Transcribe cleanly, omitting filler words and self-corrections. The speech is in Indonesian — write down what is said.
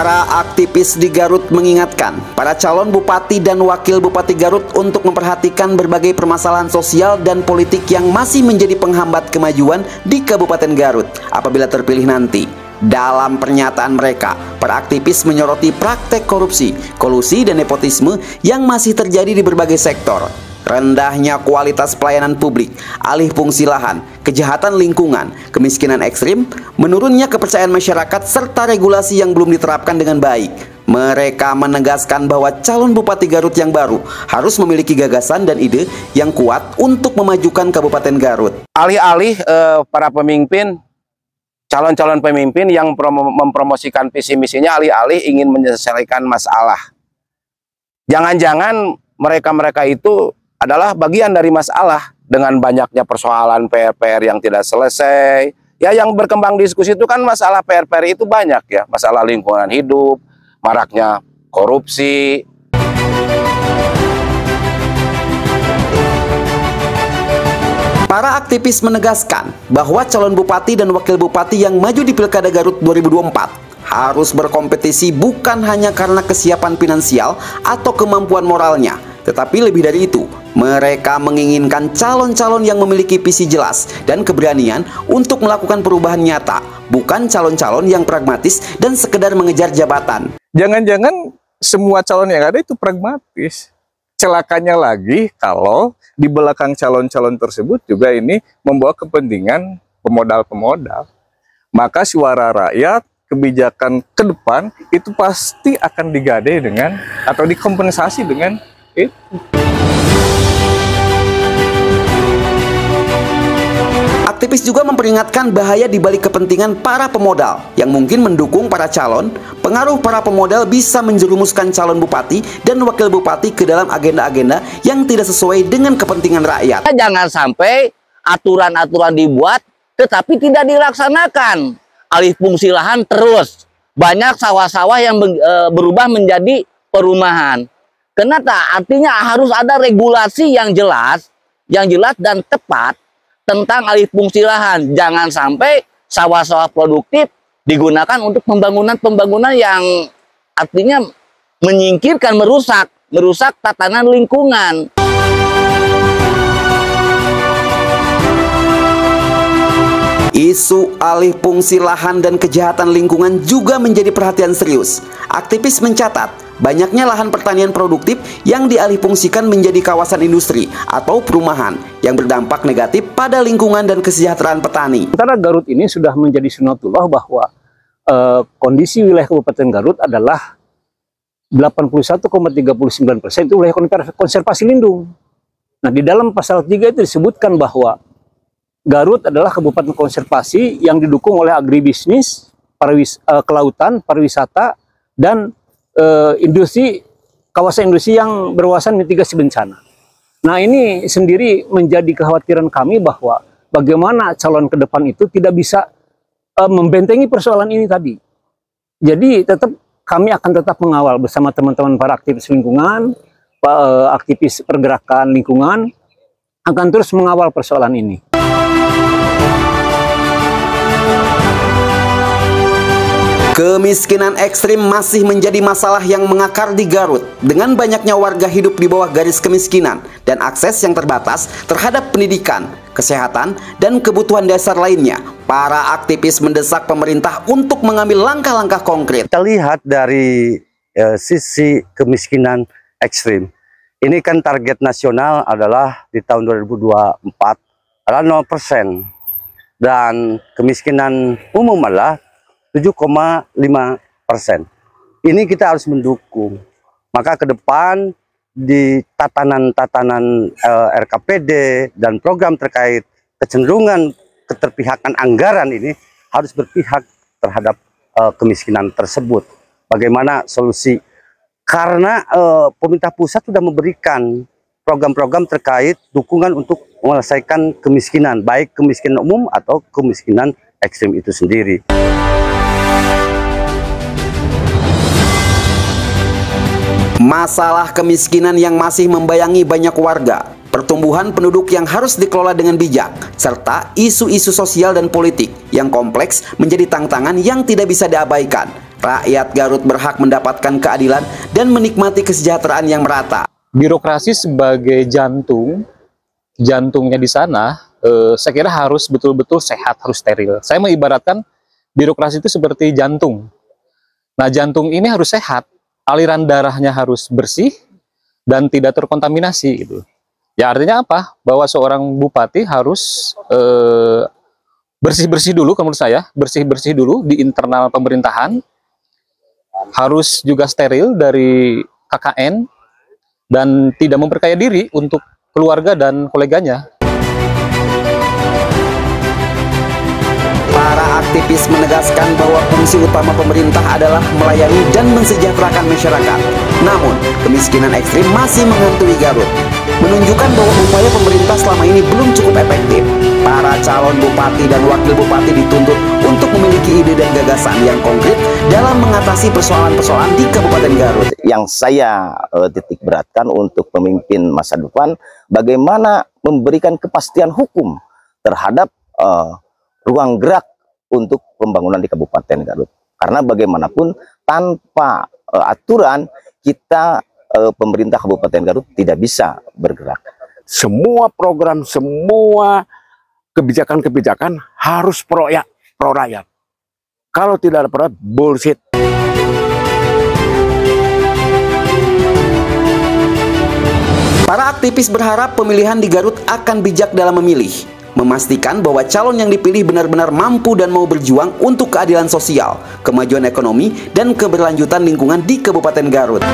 Para aktivis di Garut mengingatkan para calon bupati dan wakil bupati Garut untuk memperhatikan berbagai permasalahan sosial dan politik yang masih menjadi penghambat kemajuan di Kabupaten Garut apabila terpilih nanti. Dalam pernyataan mereka, para aktivis menyoroti praktek korupsi, kolusi, dan nepotisme yang masih terjadi di berbagai sektor. Rendahnya kualitas pelayanan publik, alih fungsi lahan, kejahatan lingkungan, kemiskinan ekstrim, menurunnya kepercayaan masyarakat, serta regulasi yang belum diterapkan dengan baik. Mereka menegaskan bahwa calon bupati Garut yang baru harus memiliki gagasan dan ide yang kuat untuk memajukan Kabupaten Garut. Alih-alih para pemimpin, calon-calon pemimpin yang mempromosikan visi misinya alih-alih ingin menyelesaikan masalah. Jangan-jangan mereka-mereka itu adalah bagian dari masalah dengan banyaknya persoalan PR-PR yang tidak selesai. Ya, yang berkembang diskusi itu kan masalah PR-PR itu banyak ya, masalah lingkungan hidup, maraknya korupsi. Para aktivis menegaskan bahwa calon bupati dan wakil bupati yang maju di Pilkada Garut 2024 harus berkompetisi bukan hanya karena kesiapan finansial atau kemampuan moralnya, tetapi lebih dari itu, mereka menginginkan calon-calon yang memiliki visi jelas dan keberanian untuk melakukan perubahan nyata, bukan calon-calon yang pragmatis dan sekedar mengejar jabatan. Jangan-jangan semua calon yang ada itu pragmatis. Celakanya lagi kalau di belakang calon-calon tersebut juga ini membawa kepentingan pemodal-pemodal. Maka suara rakyat, kebijakan ke depan itu pasti akan digadai dengan atau dikompensasi dengan itu. Aktivis juga memperingatkan bahaya di balik kepentingan para pemodal yang mungkin mendukung para calon. Pengaruh para pemodal bisa menjerumuskan calon bupati dan wakil bupati ke dalam agenda-agenda yang tidak sesuai dengan kepentingan rakyat. Jangan sampai aturan-aturan dibuat tetapi tidak dilaksanakan. Alih fungsi lahan terus. Banyak sawah-sawah yang berubah menjadi perumahan. Kenapa? Artinya harus ada regulasi yang jelas dan tepat tentang alih fungsi lahan. Jangan sampai sawah-sawah produktif digunakan untuk pembangunan yang artinya menyingkirkan, merusak tatanan lingkungan. Isu alih fungsi lahan dan kejahatan lingkungan juga menjadi perhatian serius. Aktivis mencatat, banyaknya lahan pertanian produktif yang dialihfungsikan menjadi kawasan industri atau perumahan yang berdampak negatif pada lingkungan dan kesejahteraan petani. Sementara Garut ini sudah menjadi sunatullah bahwa kondisi wilayah Kabupaten Garut adalah 81,39% itu wilayah konservasi lindung. Nah, di dalam pasal 3 itu disebutkan bahwa Garut adalah kabupaten konservasi yang didukung oleh agribisnis, kelautan, pariwisata, dan industri, kawasan industri yang berwawasan mitigasi bencana. Nah, ini sendiri menjadi kekhawatiran kami bahwa bagaimana calon ke depan itu tidak bisa membentengi persoalan ini tadi. Jadi kami akan tetap mengawal bersama teman-teman para aktivis lingkungan, aktivis pergerakan lingkungan, akan terus mengawal persoalan ini. Kemiskinan ekstrim masih menjadi masalah yang mengakar di Garut. Dengan banyaknya warga hidup di bawah garis kemiskinan dan akses yang terbatas terhadap pendidikan, kesehatan, dan kebutuhan dasar lainnya, para aktivis mendesak pemerintah untuk mengambil langkah-langkah konkret. Kita lihat dari sisi kemiskinan ekstrim. Ini kan target nasional adalah di tahun 2024 adalah 0%. Dan kemiskinan umum adalah 7,5%. Ini kita harus mendukung. Maka ke depan di tatanan-tatanan RKPD dan program terkait kecenderungan keterpihakan anggaran ini harus berpihak terhadap kemiskinan tersebut. Bagaimana solusi? Karena pemerintah pusat sudah memberikan program-program terkait dukungan untuk menyelesaikan kemiskinan, baik kemiskinan umum atau kemiskinan ekstrim itu sendiri. Masalah kemiskinan yang masih membayangi banyak warga, pertumbuhan penduduk yang harus dikelola dengan bijak, serta isu-isu sosial dan politik yang kompleks menjadi tantangan yang tidak bisa diabaikan. Rakyat Garut berhak mendapatkan keadilan dan menikmati kesejahteraan yang merata. Birokrasi sebagai jantungnya di sana, saya kira harus betul-betul sehat, harus steril. Saya mengibaratkan birokrasi itu seperti jantung. Nah, jantung ini harus sehat, aliran darahnya harus bersih dan tidak terkontaminasi gitu. Ya artinya apa? Bahwa seorang bupati harus bersih-bersih dulu, menurut saya, bersih-bersih dulu di internal pemerintahan, harus juga steril dari KKN, dan tidak memperkaya diri untuk keluarga dan koleganya. Para aktivis menegaskan bahwa fungsi utama pemerintah adalah melayani dan mensejahterakan masyarakat. Namun, kemiskinan ekstrim masih menghantui Garut, menunjukkan bahwa upaya pemerintah selama ini belum cukup efektif. Para calon bupati dan wakil bupati dituntut untuk memiliki ide dan gagasan yang konkret dalam mengatasi persoalan-persoalan di Kabupaten Garut. Yang saya titik beratkan untuk pemimpin masa depan, bagaimana memberikan kepastian hukum terhadap ruang gerak untuk pembangunan di Kabupaten Garut. Karena bagaimanapun tanpa aturan kita, pemerintah Kabupaten Garut tidak bisa bergerak. Semua program, semua kebijakan-kebijakan harus pro rakyat. Kalau tidak ada pro rakyat, bullshit. Para aktivis berharap pemilihan di Garut akan bijak dalam memilih, memastikan bahwa calon yang dipilih benar-benar mampu dan mau berjuang untuk keadilan sosial, kemajuan ekonomi, dan keberlanjutan lingkungan di Kabupaten Garut.